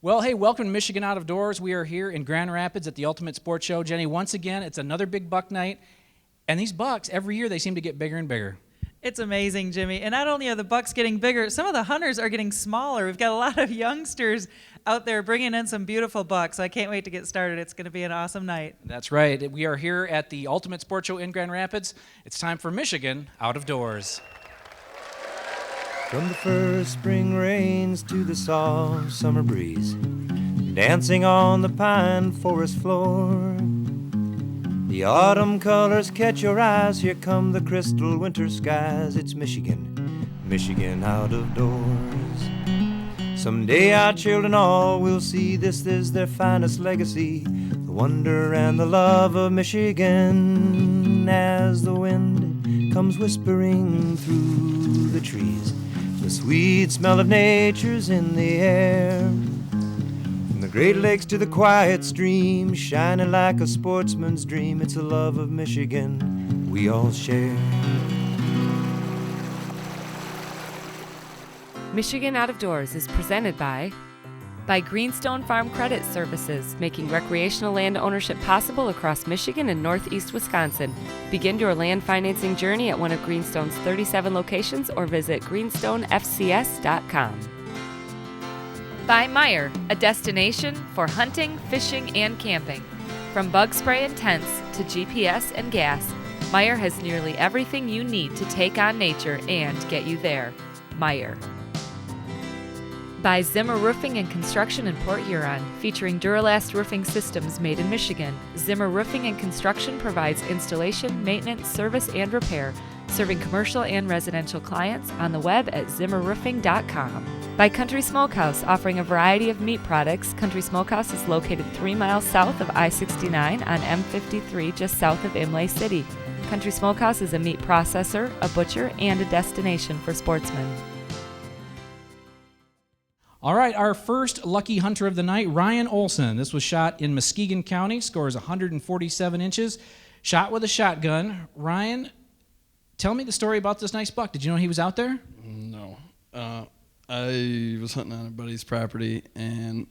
Well, hey, welcome to Michigan Out of Doors. We are here in Grand Rapids at the Ultimate Sports Show. Jenny, once again, it's another big buck night. And these bucks, every year, they seem to get bigger and bigger. It's amazing, Jimmy. And not only are the bucks getting bigger, some of the hunters are getting smaller. We've got a lot of youngsters out there bringing in some beautiful bucks. So I can't wait to get started. It's going to be an awesome night. That's right. We are here at the Ultimate Sports Show in Grand Rapids. It's time for Michigan Out of Doors. From the first spring rains to the soft summer breeze, dancing on the pine forest floor, the autumn colors catch your eyes. Here come the crystal winter skies. It's Michigan, Michigan out of doors. Someday our children all will see this is their finest legacy, the wonder and the love of Michigan. As the wind comes whispering through the trees, the sweet smell of nature's in the air. From the Great Lakes to the quiet stream, shining like a sportsman's dream, it's a love of Michigan we all share. Michigan Out of Doors is presented by Greenstone Farm Credit Services, making recreational land ownership possible across Michigan and northeast Wisconsin. Begin your land financing journey at one of Greenstone's 37 locations or visit greenstonefcs.com. By Meyer, a destination for hunting, fishing, and camping. From bug spray and tents to GPS and gas, Meyer has nearly everything you need to take on nature and get you there. Meyer. By Zimmer Roofing and Construction in Port Huron, featuring Duralast roofing systems made in Michigan. Zimmer Roofing and Construction provides installation, maintenance, service, and repair, serving commercial and residential clients on the web at zimmerroofing.com. By Country Smokehouse, offering a variety of meat products. Country Smokehouse is located 3 miles south of I-69 on M53, just south of Imlay City. Country Smokehouse is a meat processor, a butcher, and a destination for sportsmen. All right, our first lucky hunter of the night, Ryan Olson. This was shot in Muskegon County, scores 147 inches, shot with a shotgun. Ryan, tell me the story about this nice buck. Did you know he was out there? No. I was hunting on a buddy's property, and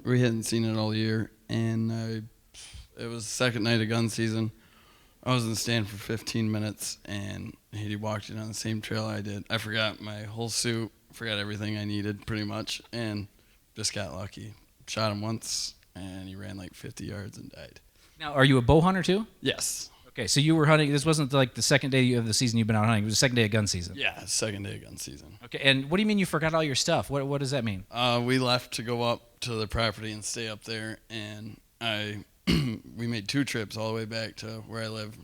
we hadn't seen it all year, and it was the second night of gun season. I was in the stand for 15 minutes, and he walked in on the same trail I did. I forgot my whole suit. Forgot everything I needed pretty much, and just got lucky. Shot him once, and he ran like 50 yards and died. Now, are you a bow hunter too? Yes. Okay, so you were hunting. This wasn't like the second day of the season you've been out hunting. It was the second day of gun season. Yeah, second day of gun season. Okay, and what do you mean you forgot all your stuff? What does that mean? We left to go up to the property and stay up there, and we made 2 trips all the way back to where I live,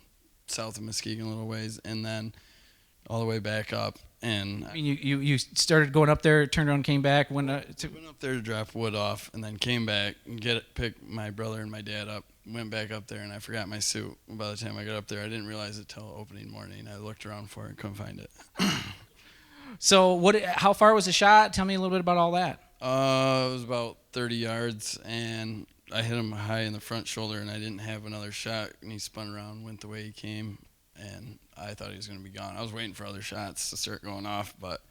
south of Muskegon a little ways, and then all the way back up. And I mean, you started going up there, turned around, came back. Went up there to drop wood off, and then came back and pick my brother and my dad up. Went back up there, and I forgot my suit. By the time I got up there, I didn't realize it till opening morning. I looked around for it and couldn't find it. So how far was the shot? Tell me a little bit about all that. It was about 30 yards, and I hit him high in the front shoulder, and I didn't have another shot, and he spun around, went the way he came, and I thought he was going to be gone. I was waiting for other shots to start going off, but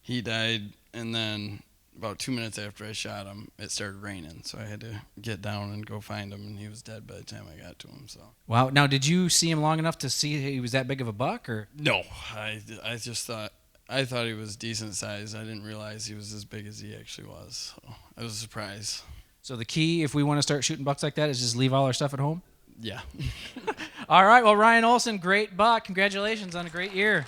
he died, and then about 2 minutes after I shot him, it started raining, so I had to get down and go find him, and he was dead by the time I got to him. So. Wow. Now, did you see him long enough to see he was that big of a buck, or? No, I just thought he was decent size. I didn't realize he was as big as he actually was. So it was a surprise. So the key, if we want to start shooting bucks like that, is just leave all our stuff at home? Yeah. All right. Well, Ryan Olson, great buck. Congratulations on a great year.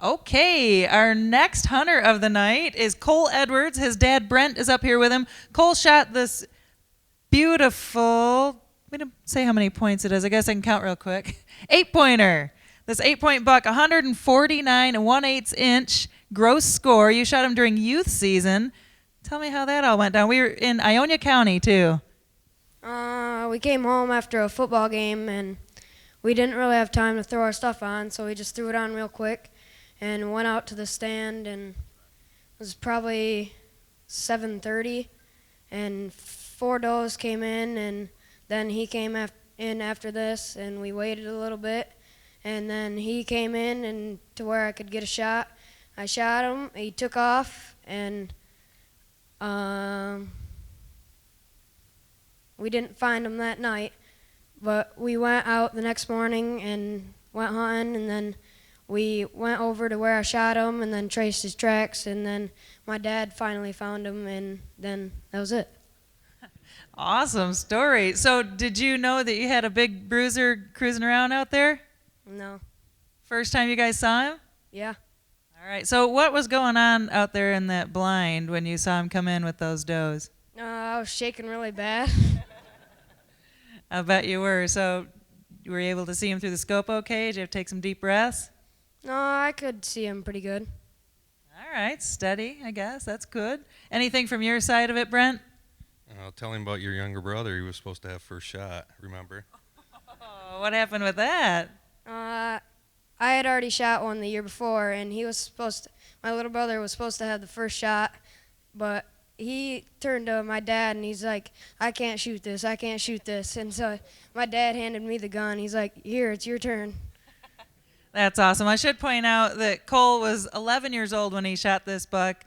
Okay, our next hunter of the night is Cole Edwards. His dad, Brent, is up here with him. Cole shot this beautiful, we didn't say how many points it is. I guess I can count real quick. 8-pointer. This 8-point buck, 149 1/8 inch gross score. You shot him during youth season. Tell me how that all went down. We were in Ionia County, too. We came home after a football game, and we didn't really have time to throw our stuff on, so we just threw it on real quick and went out to the stand, and it was probably 7:30, and 4 does came in, and then he came in after this, and we waited a little bit, and then he came in and to where I could get a shot, I shot him. He took off, and we didn't find him that night. But we went out the next morning and went hunting, and then we went over to where I shot him and then traced his tracks, and then my dad finally found him, and then that was it. Awesome story. So did you know that you had a big bruiser cruising around out there? No. First time you guys saw him? Yeah. All right. So what was going on out there in that blind when you saw him come in with those does? I was shaking really bad. I bet you were. So you were able to see him through the scope okay? Did you have to take some deep breaths? No, I could see him pretty good. All right. Steady, I guess. That's good. Anything from your side of it, Brent? Tell him about your younger brother. He was supposed to have first shot, remember? Oh, what happened with that? I had already shot one the year before, and my little brother was supposed to have the first shot, but he turned to my dad, and he's like, I can't shoot this. And so my dad handed me the gun. He's like, here, it's your turn. That's awesome. I should point out that Cole was 11 years old when he shot this buck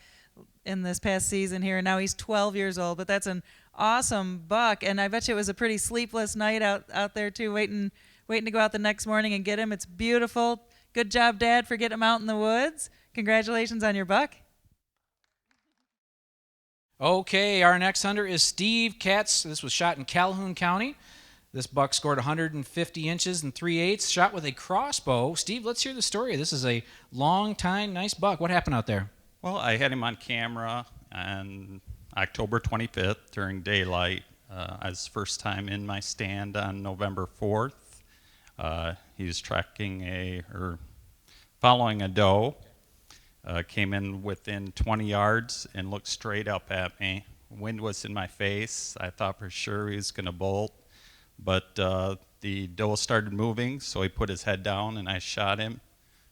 in this past season here, and now he's 12 years old, but that's an awesome buck, and I bet you it was a pretty sleepless night out there too, waiting to go out the next morning and get him. It's beautiful. Good job, Dad, for getting him out in the woods. Congratulations on your buck. Okay, our next hunter is Steve Katz. This was shot in Calhoun County. This buck scored 150 inches and 3/8, shot with a crossbow. Steve, let's hear the story. This is a long time, nice buck. What happened out there? Well, I had him on camera on October 25th during daylight. I was first time in my stand on November 4th. He was following a doe. Came in within 20 yards and looked straight up at me. Wind was in my face. I thought for sure he was going to bolt, but the doe started moving, so he put his head down and I shot him,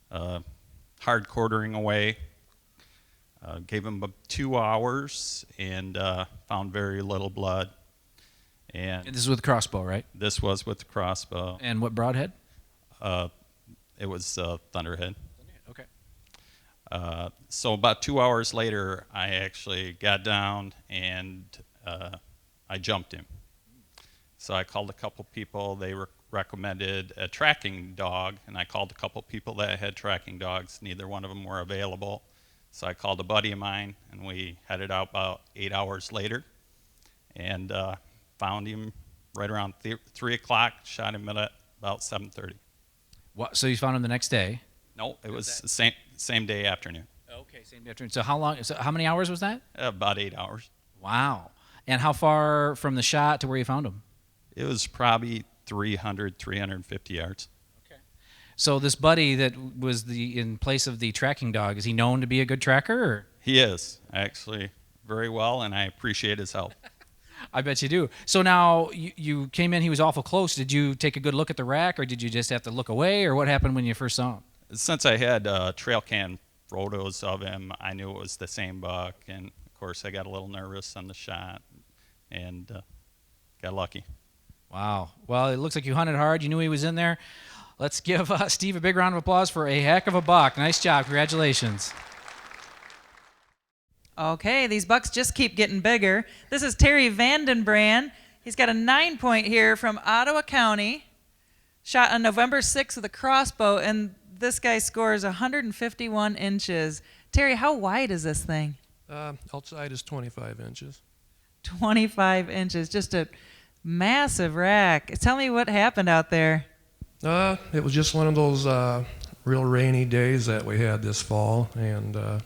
hard quartering away. Gave him about 2 hours and found very little blood. And This is with crossbow, right? this was with the crossbow. And what broadhead? It was Thunderhead. Okay. So about 2 hours later, I actually got down and I jumped him. So I called a couple people. They recommended a tracking dog, and I called a couple people that had tracking dogs. Neither one of them were available. So I called a buddy of mine, and we headed out about 8 hours later and found him right around 3 o'clock, shot him at about 7:30. What, so you found him the next day? No, it was the same day afternoon. Okay, same afternoon. So how many hours was that? About 8 hours. Wow. And how far from the shot to where you found him? It was probably 350 yards. So this buddy that was in place of the tracking dog, is he known to be a good tracker? Or? He is, actually, very well, and I appreciate his help. I bet you do. So now you came in, he was awful close. Did you take a good look at the rack, or did you just have to look away, or what happened when you first saw him? Since I had trail cam photos of him, I knew it was the same buck, and of course I got a little nervous on the shot and got lucky. Wow. Well, it looks like you hunted hard. You knew he was in there. Let's give Steve a big round of applause for a heck of a buck. Nice job. Congratulations. Okay, these bucks just keep getting bigger. This is Terry Vandenbran. He's got a 9-point here from Ottawa County, shot on November 6th with a crossbow, and this guy scores 151 inches. Terry, how wide is this thing? Outside is 25 inches. 25 inches, just a massive rack. Tell me what happened out there. It was just one of those real rainy days that we had this fall, and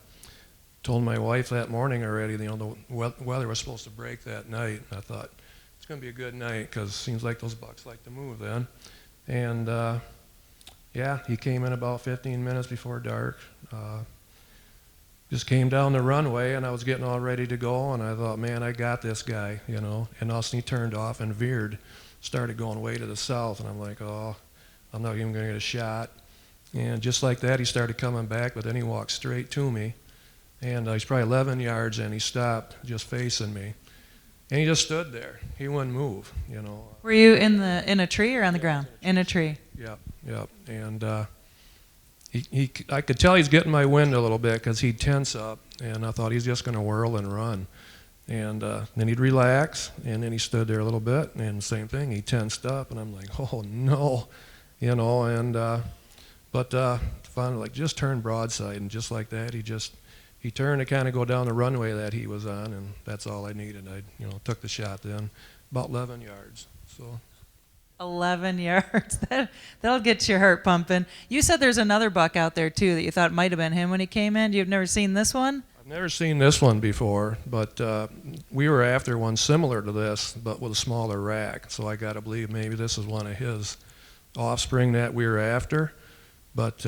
told my wife that morning already, the weather was supposed to break that night. I thought, it's going to be a good night because it seems like those bucks like to move then. And yeah, he came in about 15 minutes before dark. Just came down the runway, and I was getting all ready to go, and I thought, man, I got this guy, and all of a sudden he turned off and veered, started going way to the south, and I'm like, oh, I'm not even going to get a shot. And just like that, he started coming back, but then he walked straight to me. And he's probably 11 yards, and he stopped just facing me. And he just stood there. He wouldn't move, Were you in a tree or on the ground? In a tree. Yep. And I could tell he's getting my wind a little bit because he'd tense up, and I thought he's just going to whirl and run. And then he'd relax, and then he stood there a little bit, and same thing, he tensed up, and I'm like, oh no, you know, and but finally, like, just turned broadside, and just like that, he turned to kind of go down the runway that he was on, and that's all I needed. I, you know, took the shot then, about 11 yards. So 11 yards. That'll get your heart pumping. You said there's another buck out there too that you thought might have been him when he came in. You've never seen this one? I've never seen this one before, but we were after one similar to this, but with a smaller rack. So I got to believe maybe this is one of his offspring that we were after. But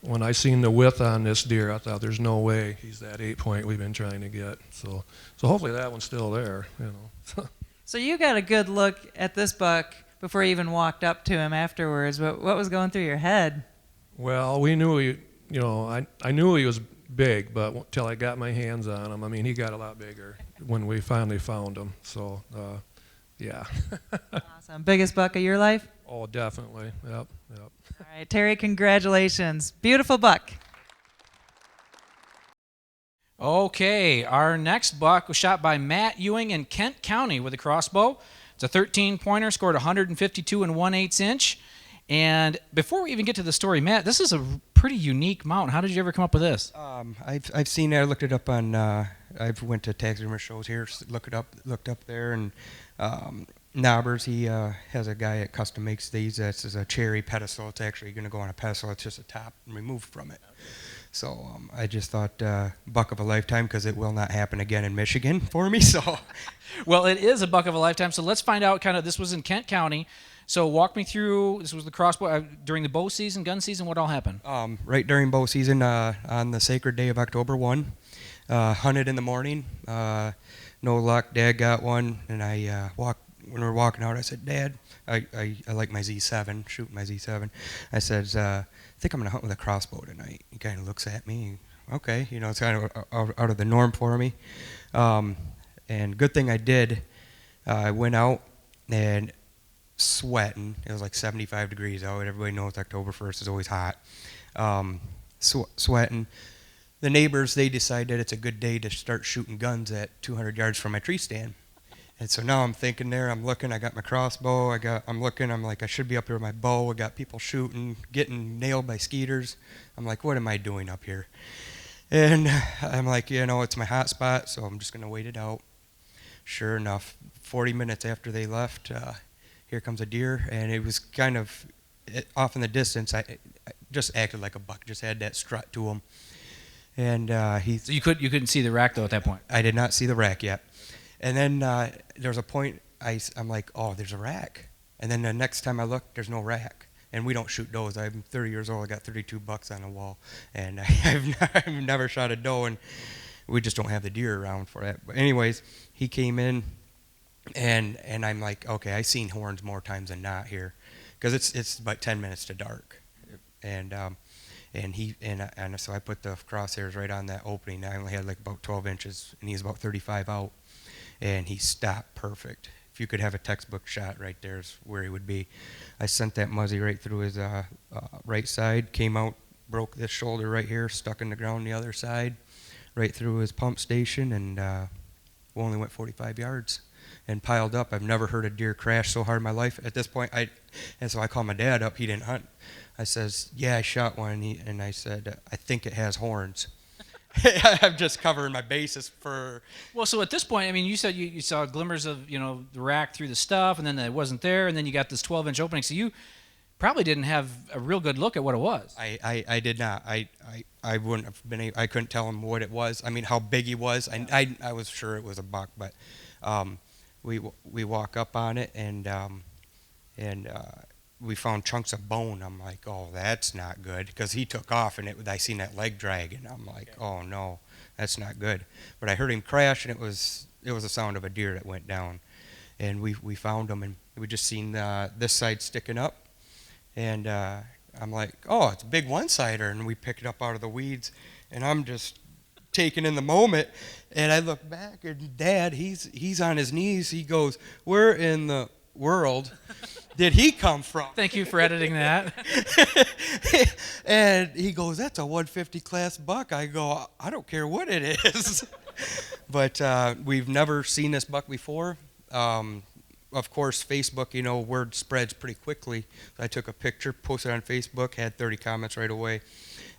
when I seen the width on this deer, I thought there's no way he's that 8-point we've been trying to get. So hopefully that one's still there, you know. So you got a good look at this buck before you even walked up to him afterwards. What was going through your head? Well, we knew he, you know, I knew he was big, but until I got my hands on him, I mean, he got a lot bigger when we finally found him. So, yeah. Awesome. Biggest buck of your life? Oh, definitely. Yep. All right, Terry, congratulations. Beautiful buck. Okay, our next buck was shot by Matt Ewing in Kent County with a crossbow. It's a 13-pointer, scored 152 and 1/8 inch. And before we even get to the story, Matt, this is a pretty unique mount. How did you ever come up with this? I've seen it. I looked it up on. I've went to taxidermy shows here, looked up there, and Knobbers. He has a guy that custom makes these. This is a cherry pedestal. It's actually going to go on a pedestal. It's just a top removed from it. So I just thought buck of a lifetime because it will not happen again in Michigan for me. So, well, it is a buck of a lifetime. So let's find out. This was in Kent County. So walk me through. This was the crossbow during the bow season, gun season. What all happened? Right during bow season, on the sacred day of October 1, hunted in the morning. No luck. Dad got one, and I when we were walking out, I said, Dad, I like my Z7, shooting my Z7. I said, I think I'm going to hunt with a crossbow tonight. He kind of looks at me. Okay, you know, it's kind of out of the norm for me. And good thing I did. I went out and sweating. It was like 75 degrees out. Everybody knows October 1st is always hot. Sweating. The neighbors, they decided it's a good day to start shooting guns at 200 yards from my tree stand. And so now I'm thinking there, I'm looking, I got my crossbow, I'm looking, I'm like, I should be up here with my bow, I got people shooting, getting nailed by skeeters. I'm like, what am I doing up here? And I'm like, you know, it's my hot spot, so I'm just going to wait it out. Sure enough, 40 minutes after they left, here comes a deer, and it was kind of off in the distance. I just acted like a buck, just had that strut to him. And So you couldn't see the rack, though, at that point? I did not see the rack yet. And then there was a point, I'm like, oh, there's a rack. And then the next time I looked, there's no rack. And we don't shoot does. I'm 30 years old. I got 32 bucks on the wall. And I've never shot a doe, and we just don't have the deer around for that. But anyways, he came in, and I'm like, okay, I've seen horns more times than not here. Because it's about 10 minutes to dark. And so I put the crosshairs right on that opening. I only had like about 12 inches, and he was about 35 out. And he stopped perfect. If you could have a textbook shot right there is where he would be. I sent that muzzy right through his right side, came out, broke this shoulder right here, stuck in the ground the other side, right through his pump station, and we only went 45 yards and piled up. I've never heard a deer crash so hard in my life. At this point, and so I called my dad up. He didn't hunt. I says, yeah, I shot one, and I said, I think it has horns. I'm just covering my bases for. Well, so at this point, I mean, you said you saw glimmers of, you know, the rack through the stuff, and then it wasn't there, and then you got this 12-inch opening. So you probably didn't have a real good look at what it was. I did not. I wouldn't have been. I couldn't tell him what it was. I mean, how big he was. I was sure it was a buck, but we walk up on it, and we found chunks of bone. I'm like, oh, that's not good, because he took off, and I seen that leg drag, and I'm like, oh no, that's not good. But I heard him crash, and it was the sound of a deer that went down, and we found him, and we just seen this side sticking up, and I'm like, oh, it's a big one-sider, and we picked it up out of the weeds, and I'm just taking in the moment, and I look back, and Dad, he's on his knees. He goes, where in the world did he come from? Thank you for editing that. And he goes, that's a 150 class buck. I go, I don't care what it is. But we've never seen this buck before. Of course, Facebook, you know, word spreads pretty quickly. I took a picture, posted on Facebook, had 30 comments right away.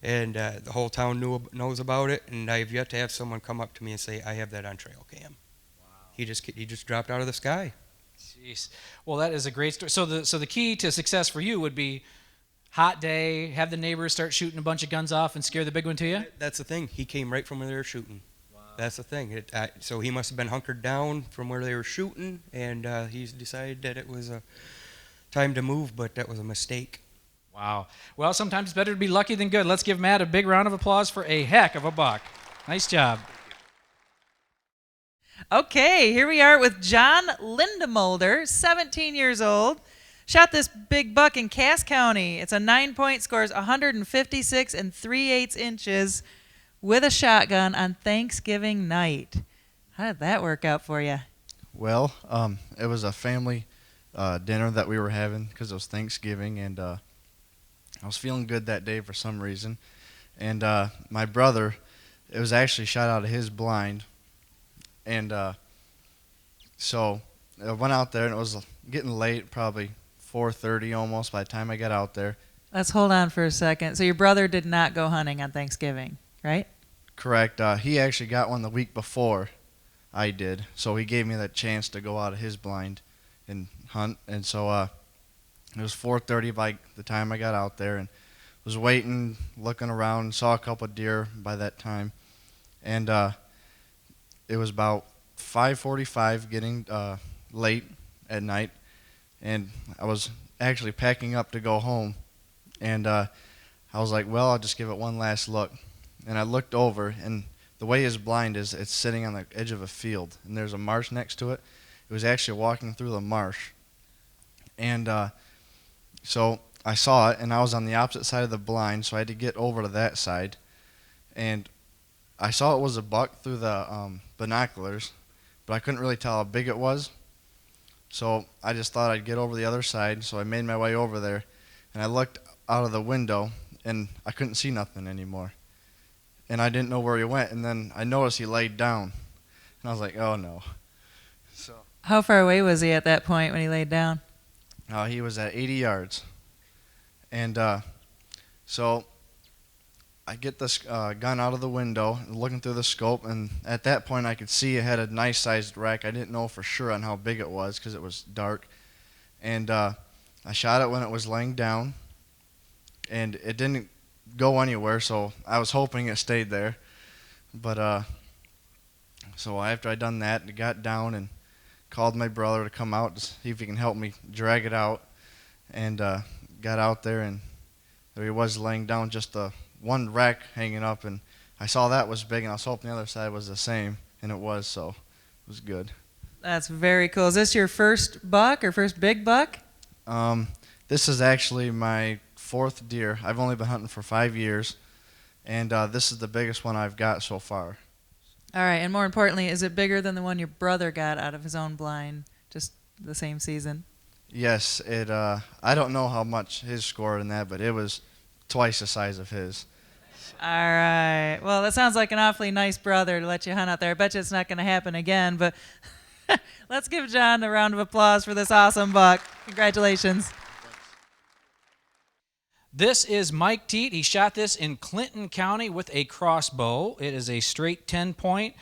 And the whole town knows about it. And I've yet to have someone come up to me and say, I have that on trail cam. Wow. He just dropped out of the sky. Jeez. Well, that is a great story. So the key to success for you would be hot day, have the neighbors start shooting a bunch of guns off and scare the big one to you? That's the thing. He came right from where they were shooting. Wow. That's the thing. So he must have been hunkered down from where they were shooting, and he's decided that it was time to move, but that was a mistake. Wow. Well, sometimes it's better to be lucky than good. Let's give Matt a big round of applause for a heck of a buck. Nice job. Okay, here we are with John Lindemulder, 17 years old. Shot this big buck in Cass County. It's a 9-point, scores 156 3/8 inches with a shotgun on Thanksgiving night. How did that work out for you? Well, it was a family dinner that we were having because it was Thanksgiving, and I was feeling good that day for some reason. And my brother, it was actually shot out of his blind. And so I went out there, and it was getting late, probably 4:30 almost by the time I got out there. Let's hold on for a second. So your brother did not go hunting on Thanksgiving, right? Correct. He actually got one the week before I did, so he gave me that chance to go out of his blind and hunt. And so it was 4:30 by the time I got out there, and was waiting, looking around, saw a couple of deer by that time. And it was about 5:45, getting late at night, and I was actually packing up to go home. And I was like, well, I'll just give it one last look. And I looked over, and the way his blind is, it's sitting on the edge of a field, and there's a marsh next to it. It was actually walking through the marsh. And so I saw it, and I was on the opposite side of the blind, so I had to get over to that side. And I saw it was a buck through the binoculars, but I couldn't really tell how big it was. So I just thought I'd get over the other side, so I made my way over there. And I looked out of the window, and I couldn't see nothing anymore. And I didn't know where he went, and then I noticed he laid down. And I was like, oh, no. So How far away was he at that point when he laid down? He was at 80 yards. And so I get this gun out of the window, looking through the scope, and at that point I could see it had a nice-sized rack. I didn't know for sure on how big it was because it was dark. And I shot it when it was laying down, and it didn't go anywhere, so I was hoping it stayed there. But so after I done that, I got down and called my brother to come out to see if he can help me drag it out, and got out there, and there he was laying down, just one rack hanging up, and I saw that was big, and I was hoping the other side was the same, and it was, so it was good. That's very cool. Is this your first buck or first big buck? This is actually my 4th deer. I've only been hunting for 5 years, and this is the biggest one I've got so far. All right, and more importantly, is it bigger than the one your brother got out of his own blind, just the same season? Yes, I don't know how much his scored in that, but it was twice the size of his. All right. Well, that sounds like an awfully nice brother to let you hunt out there. I bet you it's not going to happen again, but let's give John a round of applause for this awesome buck. Congratulations. This is Mike Teat. He shot this in Clinton County with a crossbow. It is a straight 10-point,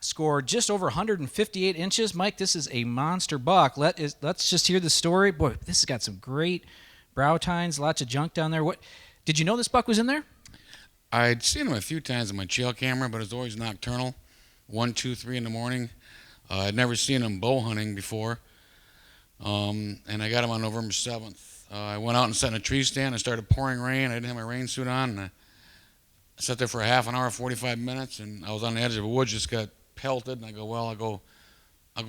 scored just over 158 inches. Mike, this is a monster buck. Let's just hear the story. Boy, this has got some great brow tines, lots of junk down there. What did you know this buck was in there? I'd seen him a few times on my trail camera, but it was always nocturnal, 1, 2, 3 in the morning. I'd never seen him bow hunting before, and I got him on November 7th. I went out and sat in a tree stand. It started pouring rain. I didn't have my rain suit on, and I sat there for a half an hour, 45 minutes, and I was on the edge of a woods, just got pelted, and I go, well, I'll go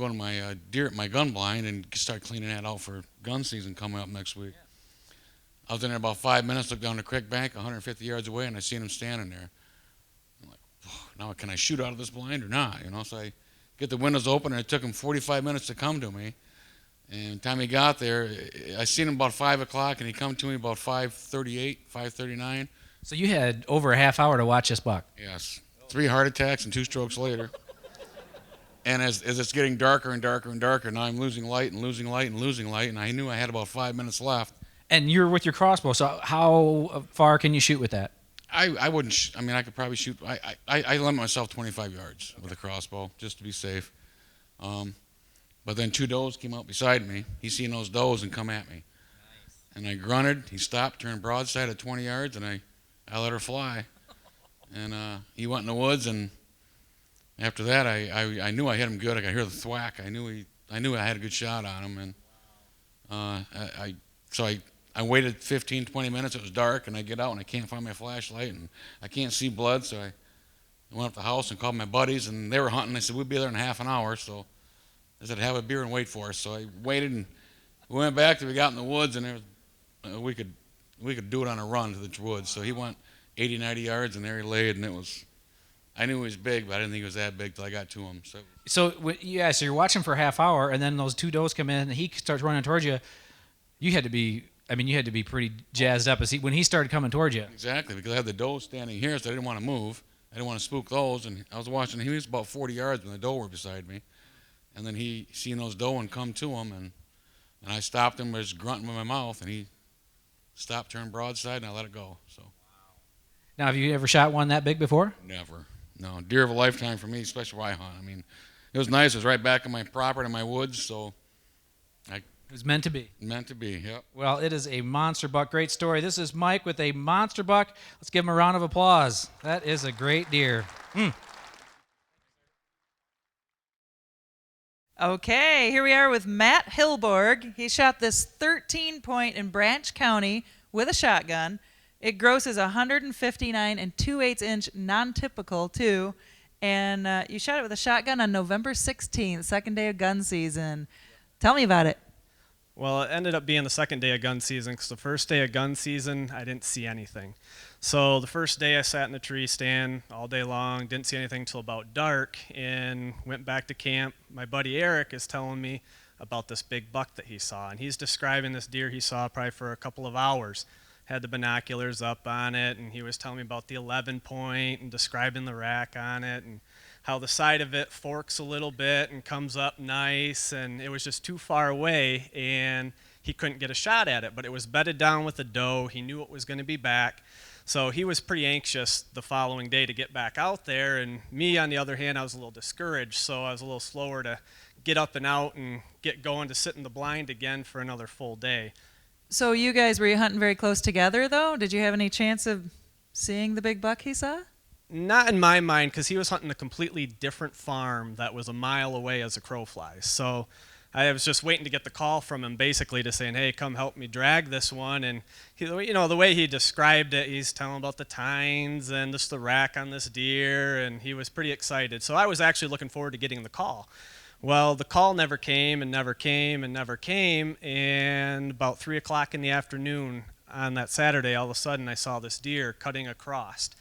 to my gun blind and start cleaning that out for gun season coming up next week. I was in there about 5 minutes, looked down the creek bank 150 yards away, and I seen him standing there. I'm like, now can I shoot out of this blind or not? So I get the windows open, and it took him 45 minutes to come to me. And the time he got there, I seen him about 5 o'clock, and he come to me about 5:38, 5:39. So you had over a half hour to watch this buck. Yes. 3 heart attacks and 2 strokes later. And as it's getting darker and darker and darker, now I'm losing light and losing light and losing light, and I knew I had about 5 minutes left. And you're with your crossbow, so how far can you shoot with that? I wouldn't, I mean, I could probably shoot, I limit myself 25 yards with a crossbow, just to be safe. But then 2 does came out beside me. He seen those does and come at me. Nice. And I grunted, he stopped, turned broadside at 20 yards, and I let her fly. And he went in the woods, and after that, I knew I hit him good. I could hear the thwack. I knew I had a good shot on him, and so I waited 15, 20 minutes. It was dark, and I get out, and I can't find my flashlight, and I can't see blood. So I went up to the house and called my buddies, and they were hunting. I said, we'll be there in half an hour. So I said, have a beer and wait for us. So I waited, and we went back till we got in the woods, and we could do it on a run to the woods. So he went 80, 90 yards, and there he laid, and I knew he was big, but I didn't think he was that big till I got to him. So you're watching for a half hour, and then those 2 does come in, and he starts running towards you. You had to be pretty jazzed up when he started coming towards you. Exactly, because I had the doe standing here, so I didn't want to move. I didn't want to spook those, and I was watching. He was about 40 yards when the doe were beside me, and then he seen those doe and come to him, and I stopped him, was grunting with my mouth, and he stopped, turned broadside, and I let it go. So. Now, have you ever shot one that big before? Never. No, deer of a lifetime for me, especially where I hunt. I mean, it was nice. It was right back in my property, in my woods, so it was meant to be. Meant to be, yep. Well, it is a monster buck. Great story. This is Mike with a monster buck. Let's give him a round of applause. That is a great deer. Okay, here we are with Matt Hilberg. He shot this 13-point in Branch County with a shotgun. It grosses 159 and 2/8 inch, non-typical too. And you shot it with a shotgun on November 16th, second day of gun season. Tell me about it. Well, it ended up being the second day of gun season because the first day of gun season, I didn't see anything. So the first day I sat in the tree stand all day long, didn't see anything until about dark, and went back to camp. My buddy Eric is telling me about this big buck that he saw, and he's describing this deer he saw probably for a couple of hours. Had the binoculars up on it, and he was telling me about the 11-point and describing the rack on it and how the side of it forks a little bit and comes up nice, and it was just too far away, and he couldn't get a shot at it. But it was bedded down with a doe. He knew it was going to be back. So he was pretty anxious the following day to get back out there, and me, on the other hand, I was a little discouraged, so I was a little slower to get up and out and get going to sit in the blind again for another full day. So you guys, were you hunting very close together, though? Did you have any chance of seeing the big buck he saw? Not in my mind, because he was hunting a completely different farm that was a mile away as a crow flies. So I was just waiting to get the call from him, basically to saying, hey, come help me drag this one. And he, the way he described it, he's telling about the tines and just the rack on this deer, and he was pretty excited. So I was actually looking forward to getting the call. Well, the call never came and never came and never came, and about 3 o'clock in the afternoon on that Saturday, all of a sudden I saw this deer cutting across.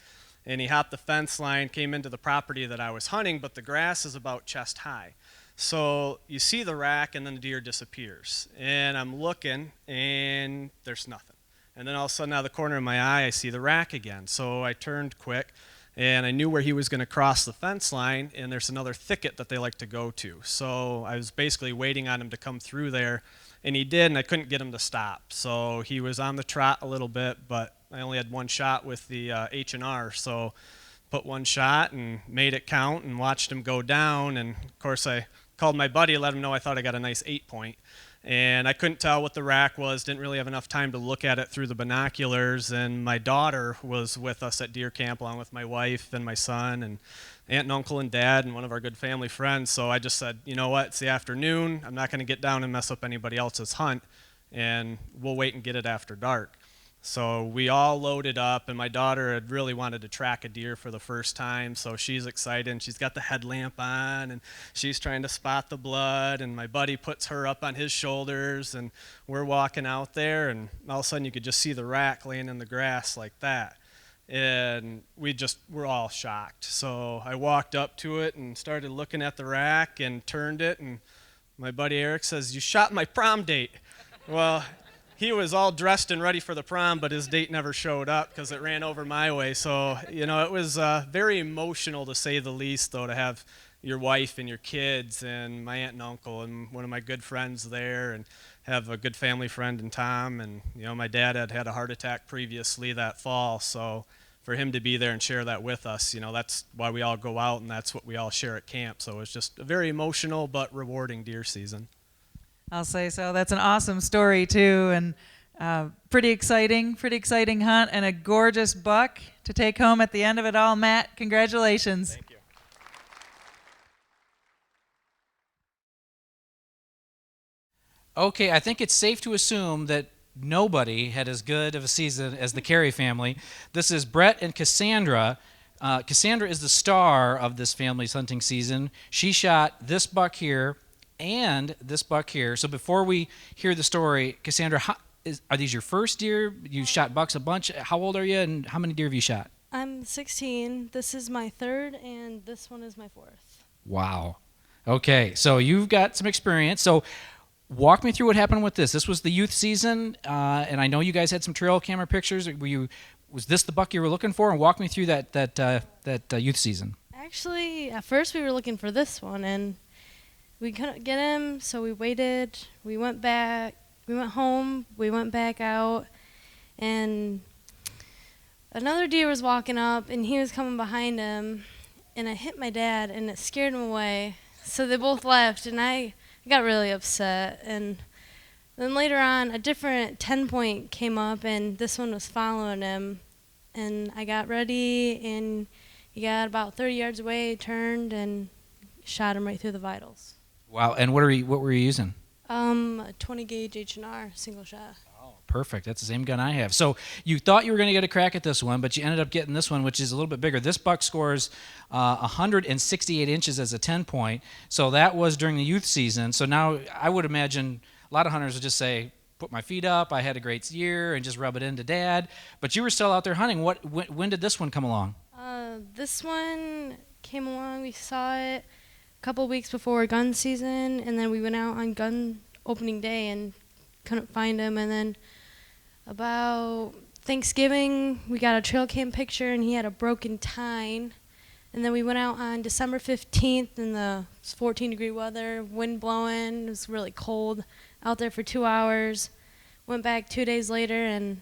And he hopped the fence line, came into the property that I was hunting, but the grass is about chest high. So you see the rack, and then the deer disappears. And I'm looking, and there's nothing. And then all of a sudden, out of the corner of my eye, I see the rack again. So I turned quick, and I knew where he was going to cross the fence line, and there's another thicket that they like to go to. So I was basically waiting on him to come through there, and he did, and I couldn't get him to stop. So he was on the trot a little bit, but I only had one shot with the H&R, so put one shot and made it count and watched him go down. And of course I called my buddy, let him know I thought I got a nice 8-point. And I couldn't tell what the rack was, didn't really have enough time to look at it through the binoculars. And my daughter was with us at deer camp along with my wife and my son and aunt and uncle and dad and one of our good family friends. So I just said, you know what, it's the afternoon. I'm not going to get down and mess up anybody else's hunt, and we'll wait and get it after dark. So we all loaded up, and my daughter had really wanted to track a deer for the first time, so she's excited, and she's got the headlamp on, and she's trying to spot the blood, and my buddy puts her up on his shoulders, and we're walking out there, and all of a sudden you could just see the rack laying in the grass like that. And we're all shocked. So I walked up to it and started looking at the rack and turned it and My buddy Eric says, "You shot my prom date." Well, he was all dressed and ready for the prom, but his date never showed up because it ran over my way. So, it was very emotional, to say the least, though, to have your wife and your kids and my aunt and uncle and one of my good friends there, and have a good family friend in Tom. And, my dad had had a heart attack previously that fall. So for him to be there and share that with us, that's why we all go out, and that's what we all share at camp. So it was just a very emotional but rewarding deer season. I'll say so. That's an awesome story too, and pretty exciting hunt, and a gorgeous buck to take home at the end of it all. Matt, congratulations. Thank you. Okay, I think it's safe to assume that nobody had as good of a season as the Carey family. This is Brett and Cassandra. Cassandra is the star of this family's hunting season. She shot this buck here and this buck here. So before we hear the story, Cassandra, are these your first deer? You shot bucks a bunch. How old are you, and how many deer have you shot? I'm 16. This is my third, and this one is my fourth. Wow. Okay, so you've got some experience. So walk me through what happened with this. This was the youth season, and I know you guys had some trail camera pictures. Was this the buck you were looking for? And walk me through that youth season. Actually, at first we were looking for this one, and we couldn't get him, so we waited. We went back. We went home. We went back out, and another deer was walking up, and he was coming behind him, and I hit my dad, and it scared him away. So they both left, and I got really upset. And then later on, a different 10-point came up, and this one was following him, and I got ready, and he got about 30 yards away, turned, and shot him right through the vitals. Wow, and what were you using? A 20 gauge H&R single shot. Oh, perfect. That's the same gun I have. So you thought you were going to get a crack at this one, but you ended up getting this one, which is a little bit bigger. This buck scores 168 inches as a 10-point. So that was during the youth season. So now I would imagine a lot of hunters would just say, put my feet up, I had a great year, and just rub it into Dad. But you were still out there hunting. When did this one come along? This one came along. We saw it couple weeks before gun season, and then we went out on gun opening day and couldn't find him. And then about Thanksgiving, we got a trail cam picture, and he had a broken tine. And then we went out on December 15th in the 14-degree weather, wind blowing. It was really cold. Out there for 2 hours. Went back 2 days later, and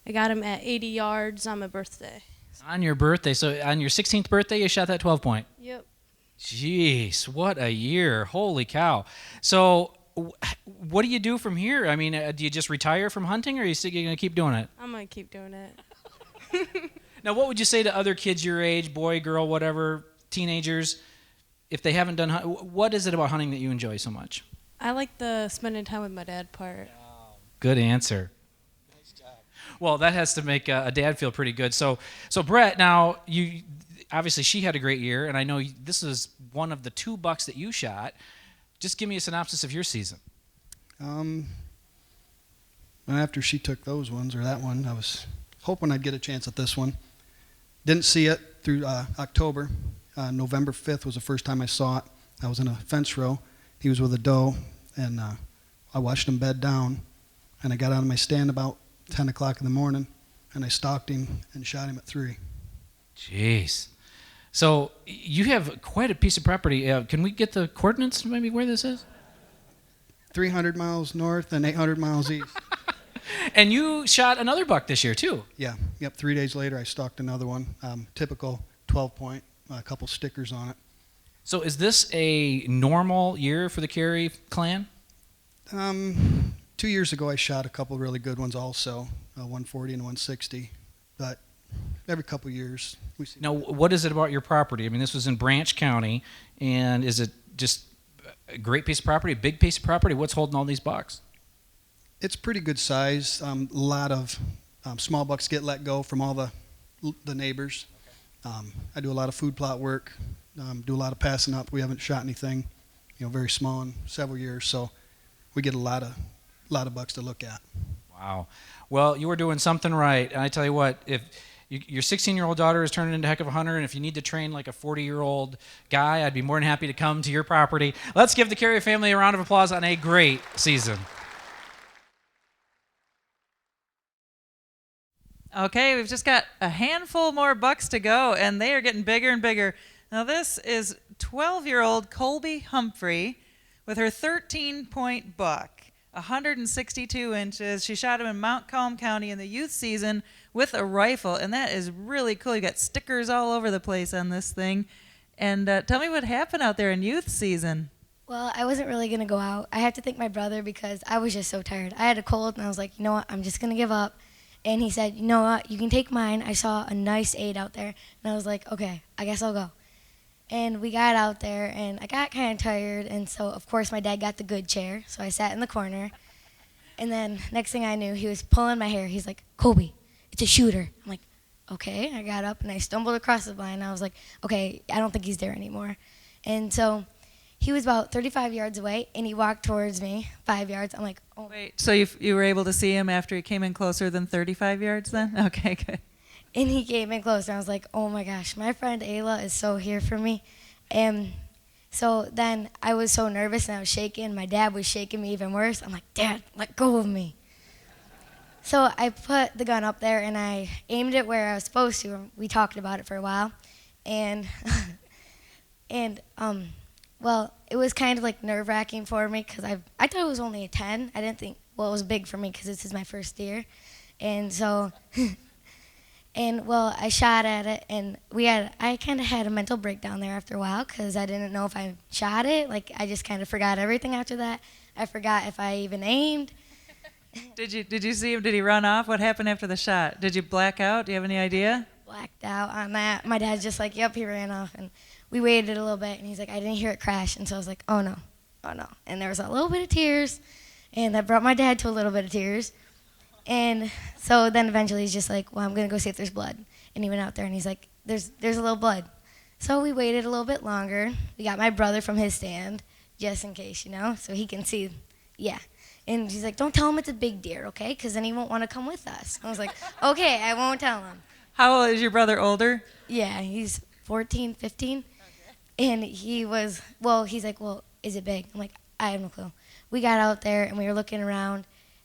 I got him at 80 yards on my birthday. On your birthday, so on your 16th birthday, you shot that 12-point. Yep. Jeez, what a year. Holy cow. So what do you do from here? I mean, do you just retire from hunting, or are you still going to keep doing it? I'm going to keep doing it. Now, what would you say to other kids your age, boy, girl, whatever, teenagers, if they haven't done what is it about hunting that you enjoy so much? I like the spending time with my dad part. Good answer. Nice job. Well, that has to make a dad feel pretty good. So Brett, now you obviously she had a great year, and I know this is one of the 2 bucks that you shot. Just give me a synopsis of your season. After she took those ones, or that one, I was hoping I'd get a chance at this one. Didn't see it through October. November 5th was the first time I saw it. I was in a fence row. He was with a doe, and I watched him bed down, and I got out of my stand about 10 o'clock in the morning, and I stalked him and shot him at 3. Jeez. So you have quite a piece of property. Can we get the coordinates, maybe, where this is? 300 miles north and 800 miles east. And you shot another buck this year, too. Yeah. Yep. 3 days later, I stalked another one. Typical 12-point, a couple stickers on it. So is this a normal year for the Carey clan? 2 years ago, I shot a couple really good ones also, 140 and 160. But every couple years, we see. Now, what is it about your property? I mean, this was in Branch County, and is it just a great piece of property, a big piece of property? What's holding all these bucks? It's pretty good size. A lot of small bucks get let go from all the neighbors. I do a lot of food plot work, do a lot of passing up. We haven't shot anything, very small in several years, so we get a lot of bucks to look at. Wow. Well, you were doing something right, and I tell you what, if Your 16-year-old daughter is turning into a heck of a hunter, and if you need to train like a 40-year-old guy, I'd be more than happy to come to your property. Let's give the Carey family a round of applause on a great season. Okay, we've just got a handful more bucks to go, and they are getting bigger and bigger. Now, this is 12-year-old Colby Humphrey with her 13-point buck, 162 inches. She shot him in Montcalm County in the youth season with a rifle, and that is really cool. You got stickers all over the place on this thing. And tell me what happened out there in youth season. Well, I wasn't really going to go out. I have to thank my brother because I was just so tired. I had a cold, and I was like, you know what, I'm just going to give up. And he said, you know what, you can take mine. I saw a nice 8 out there. And I was like, okay, I guess I'll go. And we got out there, and I got kind of tired. And so, of course, my dad got the good chair. So I sat in the corner. And then next thing I knew, he was pulling my hair. He's like, Colby, it's a shooter. I'm like, okay. I got up, and I stumbled across the blind. And I was like, okay, I don't think he's there anymore. And so he was about 35 yards away, and he walked towards me 5 yards. I'm like, oh. Wait, so you were able to see him after he came in closer than 35 yards then? Okay, good. And he came in closer. I was like, oh my gosh, my friend Ayla is so here for me. And so then I was so nervous and I was shaking. My dad was shaking me even worse. I'm like, Dad, let go of me. So I put the gun up there and I aimed it where I was supposed to. We talked about it for a while. And, well, it was kind of like nerve-wracking for me because I thought it was only a 10. I didn't think, well, it was big for me because this is my first deer. And so... And, well, I shot at it, and I kind of had a mental breakdown there after a while because I didn't know if I shot it. Like, I just kind of forgot everything after that. I forgot if I even aimed. Did you see him? Did he run off? What happened after the shot? Did you black out? Do you have any idea? Blacked out on that. My dad's just like, yep, he ran off. And we waited a little bit, and he's like, I didn't hear it crash. And so I was like, oh, no. And there was a little bit of tears, and that brought my dad to a little bit of tears. And so then eventually he's just like, well, I'm going to go see if there's blood. And he went out there and he's like, there's a little blood. So we waited a little bit longer. We got my brother from his stand, just in case, so he can see. Yeah. And he's like, don't tell him it's a big deer, okay? Because then he won't want to come with us. I was like, okay, I won't tell him. How old is your brother? Older? Yeah, he's 14, 15. Okay. And he's like, well, is it big? I'm like, I have no clue. We got out there and we were looking around,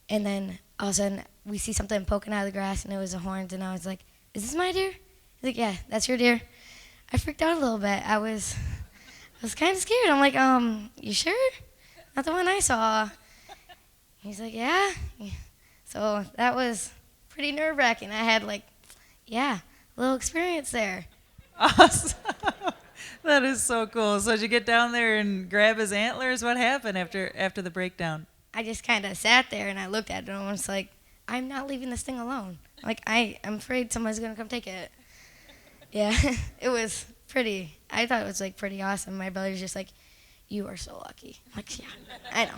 and then all of a sudden, we see something poking out of the grass, and it was the horns, and I was like, is this my deer? He's like, yeah, that's your deer. I freaked out a little bit. I was kind of scared. I'm like, you sure? Not the one I saw. He's like, yeah. So that was pretty nerve-wracking. I had, a little experience there. Awesome. That is so cool. So did you get down there and grab his antlers? What happened after the breakdown? I just kind of sat there and I looked at it and I was like, I'm not leaving this thing alone. Like, I'm afraid somebody's going to come take it. Yeah, it was pretty, I thought it was pretty awesome. My brother's just like, you are so lucky. I'm like, yeah, I know.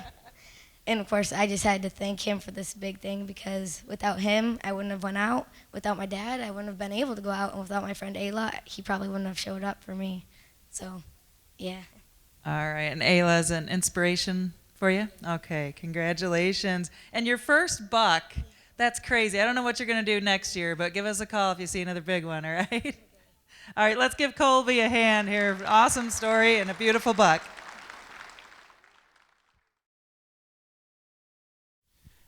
And of course, I just had to thank him for this big thing because without him, I wouldn't have went out. Without my dad, I wouldn't have been able to go out. And without my friend Ayla, he probably wouldn't have showed up for me. So, yeah. All right, and Ayla's an inspiration for you? Okay, congratulations. And your first buck, that's crazy. I don't know what you're going to do next year, but give us a call if you see another big one, all right? All right, let's give Colby a hand here. Awesome story and a beautiful buck.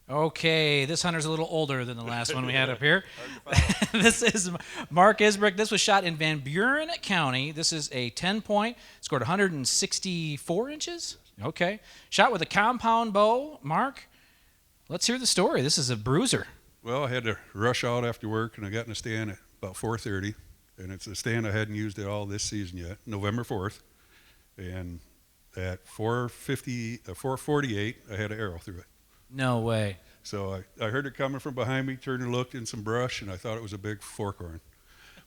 Okay, this hunter's a little older than the last one we had up here. This is Mark Isbrick. This was shot in Van Buren County. This is a 10-point, scored 164 inches. Okay. Shot with a compound bow. Mark, let's hear the story. This is a bruiser. Well, I had to rush out after work, and I got in the stand at about 4:30, and it's a stand I hadn't used at all this season yet, November 4th. And at 4:48, I had an arrow through it. No way. So I heard it coming from behind me, turned and looked in some brush, and I thought it was a big forkhorn.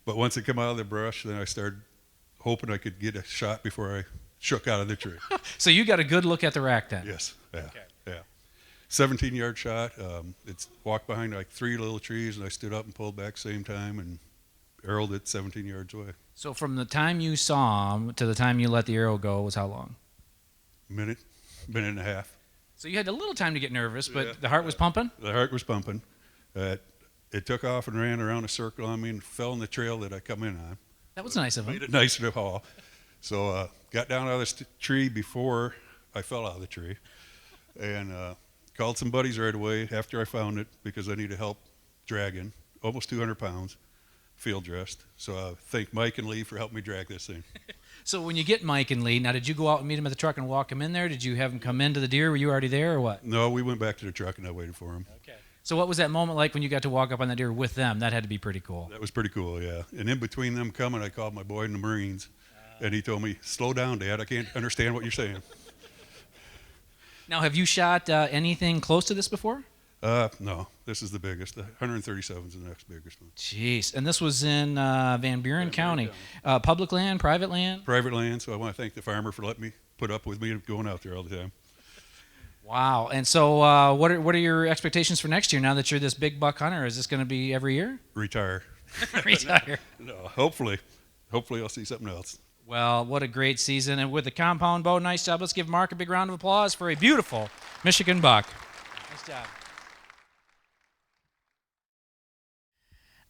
But once it came out of the brush, then I started hoping I could get a shot before I shook out of the tree. So you got a good look at the rack then? Yes. Yeah. Okay. Yeah. 17-yard shot. It's walked behind 3 little trees, and I stood up and pulled back same time and arrowed it 17 yards away. So from the time you saw him to the time you let the arrow go was how long? Minute and a half. So you had a little time to get nervous, but the heart was pumping? The heart was pumping. it took off and ran around a circle on me and fell in the trail that I come in on. That was nice of him. Made it nicer to haul. So got down out of this tree before I fell out of the tree, and called some buddies right away after I found it because I needed help dragging. Almost 200 pounds, field dressed. So I thank Mike and Lee for helping me drag this thing. So when you get Mike and Lee, now did you go out and meet him at the truck and walk him in there? Did you have him come into the deer? Were you already there or what? No, we went back to the truck and I waited for him. Okay. So what was that moment like when you got to walk up on the deer with them? That had to be pretty cool. That was pretty cool, yeah. And in between them coming, I called my boy in the Marines, and he told me, "Slow down, Dad. I can't understand what you're saying." Now, have you shot anything close to this before? No, this is the biggest. The 137 is the next biggest one. Jeez. And this was in Van Buren County. Public land, private land? Private land, so I want to thank the farmer for letting me put up with me going out there all the time. Wow. And so what are your expectations for next year now that you're this big buck hunter? Is this going to be every year? Retire. Retire. No, hopefully. Hopefully I'll see something else. Well, what a great season. And with the compound bow, nice job. Let's give Mark a big round of applause for a beautiful Michigan buck. Nice job.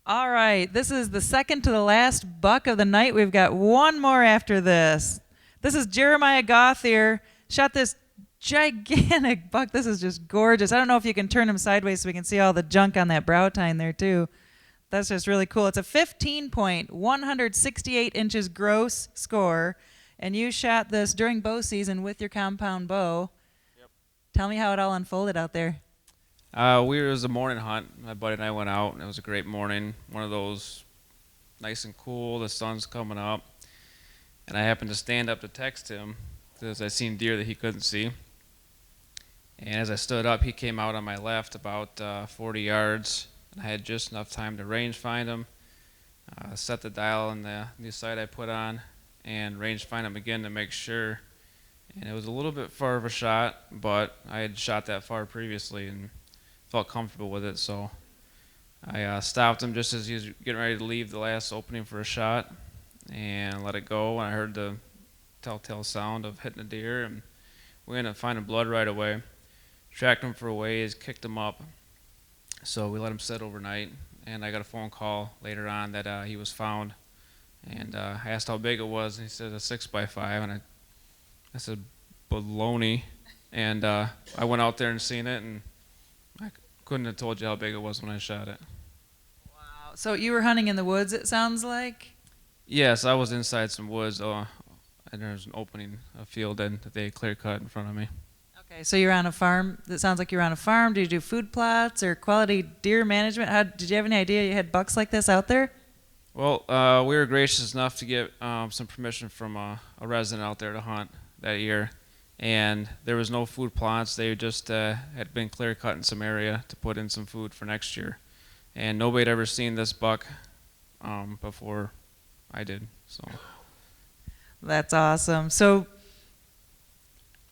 All right, this is the second to the last buck of the night. We've got one more after this. This is Jeremiah Goth here. Shot this gigantic buck. This is just gorgeous. I don't know if you can turn him sideways so we can see all the junk on that brow tine there too. That's just really cool. It's a 15.168 inches gross score, and you shot this during bow season with your compound bow. Yep. Tell me how it all unfolded out there. It was a morning hunt. My buddy and I went out, and it was a great morning. One of those nice and cool. The sun's coming up, and I happened to stand up to text him because I seen deer that he couldn't see. And as I stood up, he came out on my left about 40 yards. And I had just enough time to range find him, set the dial on the new sight I put on, and range find him again to make sure. And it was a little bit far of a shot, but I had shot that far previously and felt comfortable with it. So I stopped him just as he was getting ready to leave the last opening for a shot and let it go. And I heard the telltale sound of hitting a deer, and we ended up finding blood right away. Tracked him for a ways, kicked him up. So we let him sit overnight, and I got a phone call later on that he was found. And I asked how big it was, and he said a 6x5, and I said, baloney. And I went out there and seen it, and I couldn't have told you how big it was when I shot it. Wow. So you were hunting in the woods, it sounds like? Yes, I was inside some woods, and there was an opening, a field that they clear cut in front of me. Okay, so you're on a farm. It sounds like you're on a farm. Do you do food plots or quality deer management? Did you have any idea you had bucks like this out there? Well, we were gracious enough to get some permission from a resident out there to hunt that year, and there was no food plots. They just had been clear cut in some area to put in some food for next year, and nobody had ever seen this buck before I did. So that's awesome. So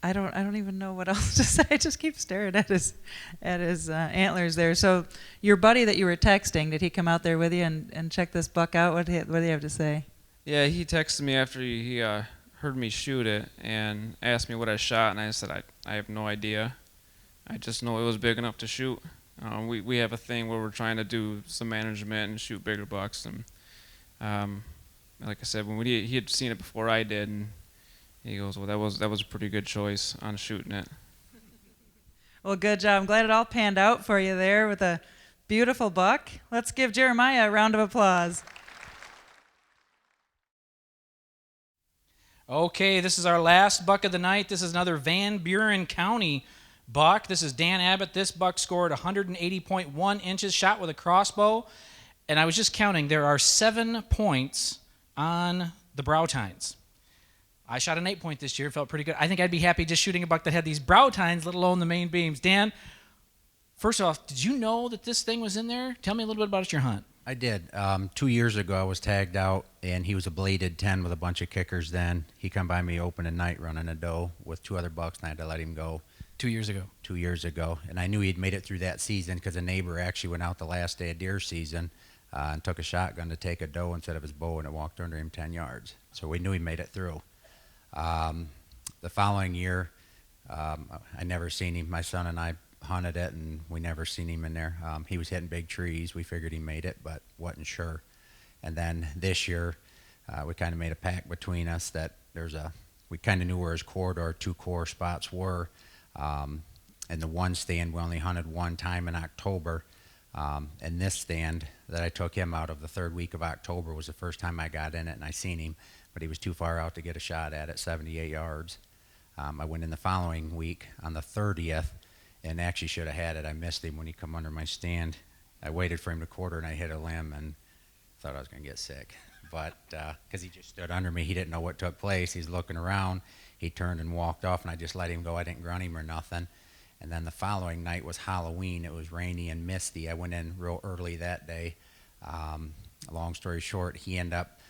I don't even know what else to say. I just keep staring at his antlers there. So your buddy that you were texting, did he come out there with you and check this buck out? What did he have to say? Yeah, he texted me after he heard me shoot it and asked me what I shot, and I said I have no idea. I just know it was big enough to shoot. We have a thing where we're trying to do some management and shoot bigger bucks, and like I said, when he had seen it before I did, and he goes, well, that was a pretty good choice on shooting it. Well, good job. I'm glad it all panned out for you there with a beautiful buck. Let's give Jeremiah a round of applause. Okay, this is our last buck of the night. This is another Van Buren County buck. This is Dan Abbott. This buck scored 180.1 inches, shot with a crossbow. And I was just counting. There are 7 points on the brow tines. I shot an 8-point this year. Felt pretty good. I think I'd be happy just shooting a buck that had these brow tines, let alone the main beams. Dan, first off, did you know that this thing was in there? Tell me a little bit about your hunt. I did. 2 years ago, I was tagged out, and he was a bladed 10 with a bunch of kickers then. He come by me open at night running a doe with 2 other bucks, and I had to let him go. 2 years ago? 2 years ago. And I knew he'd made it through that season because a neighbor actually went out the last day of deer season and took a shotgun to take a doe instead of his bow, and it walked under him 10 yards. So we knew he made it through. The following year, I never seen him. My son and I hunted it, and we never seen him in there. He was hitting big trees. We figured he made it, but wasn't sure. And then this year, we kind of made a pact between us that we kind of knew where his corridor, 2 core spots were. And the one stand, we only hunted one time in October. And this stand that I took him out of the 3rd week of October was the first time I got in it, and I seen him, but he was too far out to get a shot at 78 yards. I went in the following week on the 30th and actually should have had it. I missed him when he come under my stand. I waited for him to quarter, and I hit a limb and thought I was going to get sick. But because he just stood under me, he didn't know what took place. He's looking around. He turned and walked off, and I just let him go. I didn't grunt him or nothing. And then the following night was Halloween. It was rainy and misty. I went in real early that day. Long story short, he ended up,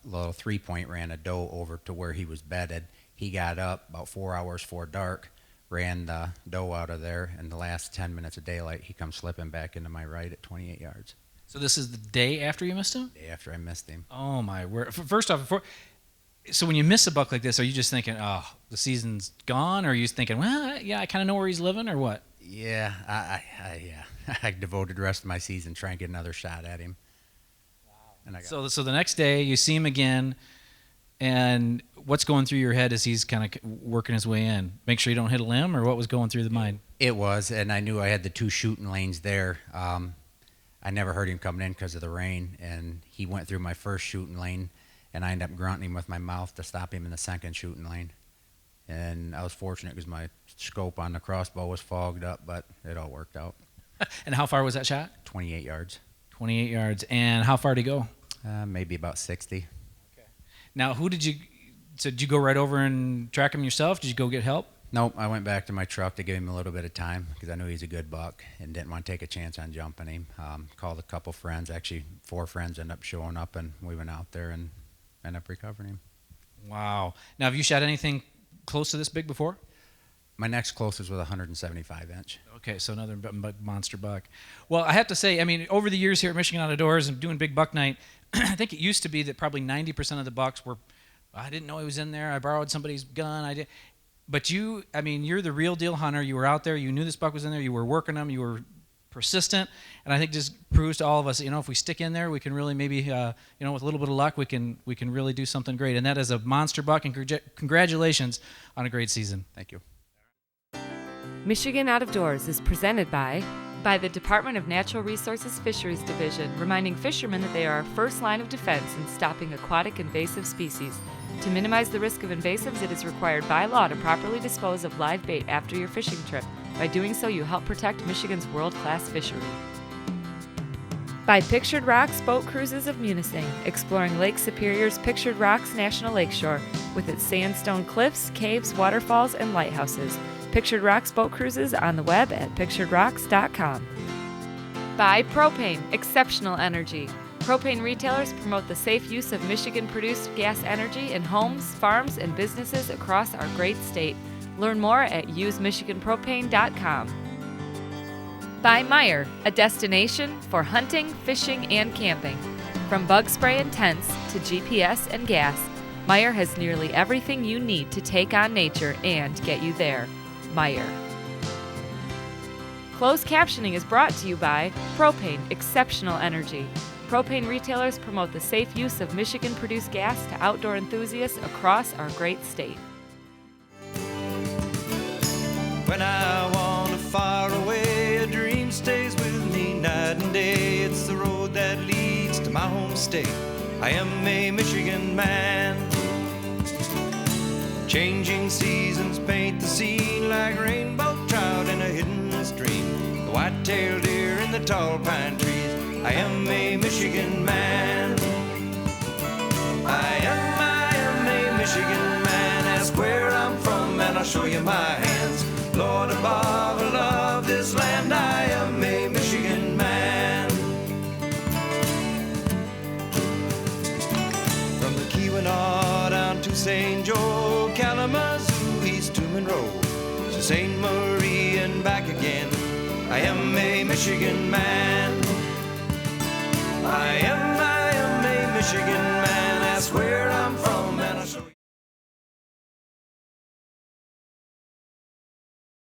little 3-point, ran a doe over to where he was bedded. He got up about 4 hours before dark, ran the doe out of there, and the last 10 minutes of daylight, he comes slipping back into my right at 28 yards. So this is the day after you missed him? Day after I missed him. Oh, my word. First off, so when you miss a buck like this, are you just thinking, oh, the season's gone? Or are you thinking, well, yeah, I kind of know where he's living, or what? Yeah, I devoted the rest of my season trying to get another shot at him. Wow. And So the next day, you see him again, and what's going through your head as he's kind of working his way in? Make sure you don't hit a limb, or what was going through the mind? It was, and I knew I had the 2 shooting lanes there. I never heard him coming in because of the rain, and he went through my first shooting lane, and I ended up grunting him with my mouth to stop him in the second shooting lane. And I was fortunate because my scope on the crossbow was fogged up, but it all worked out. And how far was that shot? 28 yards. 28 yards. And how far did he go? Maybe about 60. Okay. Now, did you go right over and track him yourself? Did you go get help? Nope, I went back to my truck to give him a little bit of time because I knew he's a good buck and didn't want to take a chance on jumping him. Called a couple friends, actually 4 friends ended up showing up, and we went out there and ended up recovering him. Wow. Now, have you shot anything close to this big before? My next closest was 175 inch. Okay, so another monster buck. Well, I have to say, I mean, over the years here at Michigan Out of Doors and doing Big Buck Night, I think it used to be that probably 90% of the bucks were, I didn't know he was in there, I borrowed somebody's gun, But you're the real deal hunter. You were out there, you knew this buck was in there, you were working them, you were persistent, and I think just proves to all of us, if we stick in there, we can really maybe, with a little bit of luck, we can really do something great. And that is a monster buck, and congratulations on a great season. Thank you. Michigan Out of Doors is presented by the Department of Natural Resources Fisheries Division, reminding fishermen that they are our first line of defense in stopping aquatic invasive species. To minimize the risk of invasives, it is required by law to properly dispose of live bait after your fishing trip. By doing so, you help protect Michigan's world-class fishery. By Pictured Rocks Boat Cruises of Munising, exploring Lake Superior's Pictured Rocks National Lakeshore with its sandstone cliffs, caves, waterfalls, and lighthouses. Pictured Rocks Boat Cruises on the web at picturedrocks.com. By Propane, exceptional energy. Propane retailers promote the safe use of Michigan-produced gas energy in homes, farms, and businesses across our great state. Learn more at usemichiganpropane.com. By Meyer, a destination for hunting, fishing, and camping. From bug spray and tents to GPS and gas, Meyer has nearly everything you need to take on nature and get you there. Meyer. Closed captioning is brought to you by Propane, exceptional energy. Propane retailers promote the safe use of Michigan-produced gas to outdoor enthusiasts across our great state. When I wander far away, a dream stays with me night and day. It's the road that leads to my home state. I am a Michigan man. Changing seasons paint the scene like rainbow trout in a hidden stream. The white-tailed deer in the tall pine trees. I am a Michigan man. I am a Michigan man. Ask where I'm from and I'll show you my hands. Lord above, I love this land. I am a Michigan man. From the Keweenaw down to St. Joe, Kalamazoo, East to Monroe, to St. Marie and back again. I am a Michigan man. I am